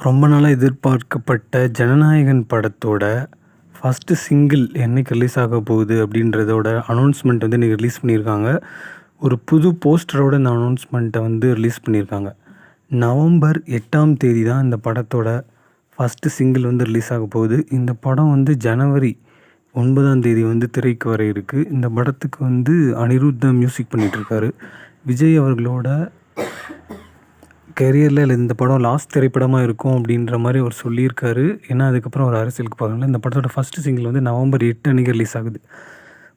ரொம்ப நாளா எதிர்பார்க்கப்பட்ட ஜனநாயகன் படத்தோட ஃபர்ஸ்ட்டு சிங்கிள் என்னைக்கு ரிலீஸ் ஆக போகுது அப்படின்றதோட அனௌன்ஸ்மெண்ட் வந்து இன்னைக்கு ரிலீஸ் பண்ணியிருக்காங்க. ஒரு புது போஸ்டரோட இந்த அனௌன்ஸ்மெண்ட்டை வந்து ரிலீஸ் பண்ணியிருக்காங்க. நவம்பர் 8ஆம் தேதி தான் இந்த படத்தோட ஃபர்ஸ்ட்டு சிங்கிள் வந்து ரிலீஸ் ஆக போகுது. இந்த படம் வந்து ஜனவரி 9ஆம் தேதி வந்து திரைக்கு வர இருக்கு. இந்த படத்துக்கு வந்து அனிருத் தான் மியூசிக் பண்ணிகிட்ருக்காரு. விஜய் அவர்களோட கெரியரில் இல்லை இந்த படம் லாஸ்ட் திரைப்படமாக இருக்கும் அப்படின்ற மாதிரி அவர் சொல்லியிருக்காரு. ஏன்னா அதுக்கப்புறம் அவர் அரசியலுக்கு போகிறாங்க. இந்த படத்தோட ஃபஸ்ட்டு சிங்கிள் வந்து நவம்பர் 8 அன்றைக்கி ரிலீஸ் ஆகுது.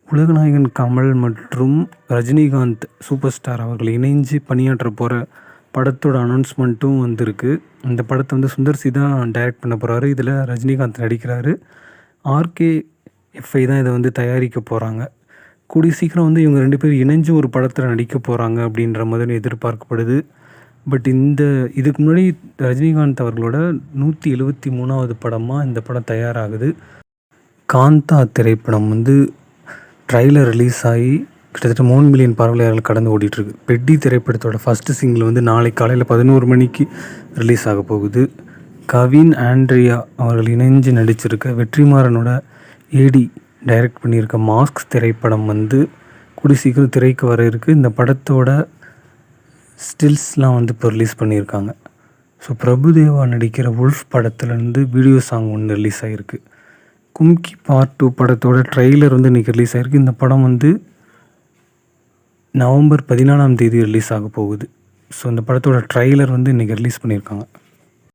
உலகநாயகன் கமல் மற்றும் ரஜினிகாந்த் சூப்பர் ஸ்டார் அவர்கள் இணைஞ்சு பணியாற்ற போகிற படத்தோட அனௌன்ஸ்மெண்ட்டும் வந்திருக்கு. இந்த படத்தை வந்து சுந்தர் சி தான் டைரக்ட் பண்ண போகிறாரு. இதில் ரஜினிகாந்த் நடிக்கிறாரு. RKFI தான் இதை வந்து தயாரிக்க போகிறாங்க. கூடிய சீக்கிரம் வந்து இவங்க 2 பேரும் இணைஞ்சு ஒரு படத்தில் நடிக்க போகிறாங்க அப்படின்ற மாதிரி எதிர்பார்க்கப்படுது. பட் இதுக்கு முன்னாடி ரஜினிகாந்த் அவர்களோட 173வது படமாக இந்த படம் தயாராகுது. காந்தா திரைப்படம் வந்து ட்ரைலர் ரிலீஸ் ஆகி கிட்டத்தட்ட 3 மில்லியன் பார்வையாளர்கள் கடந்து ஓடிட்டுருக்கு. பெட்டி திரைப்படத்தோட ஃபஸ்ட்டு சிங்கிள் வந்து நாளை காலையில் 11 மணிக்கு ரிலீஸ் ஆக போகுது. கவின் ஆண்ட்ரியா அவர்கள் இணைஞ்சு நடிச்சிருக்க வெற்றிமாறனோட ஏடி டைரக்ட் பண்ணியிருக்க மாஸ்க் திரைப்படம் வந்து கூடிய சீக்கிரம் திரைக்கு வர இருக்குது. இந்த படத்தோட ஸ்டில்ஸ்லாம் வந்து இப்போ ரிலீஸ் பண்ணியிருக்காங்க. ஸோ பிரபுதேவா நடிக்கிற உல்ஃப் படத்துலேருந்து வீடியோ சாங் ஒன்று ரிலீஸ் ஆகிருக்கு. கும்கி பார்ட் 2 படத்தோட ட்ரெய்லர் வந்து இன்றைக்கி ரிலீஸ் ஆகிருக்கு. இந்த படம் வந்து நவம்பர் 14ஆம் தேதி ரிலீஸ் ஆக போகுது. ஸோ இந்த படத்தோட ட்ரெய்லர் வந்து இன்றைக்கி ரிலீஸ் பண்ணியிருக்காங்க.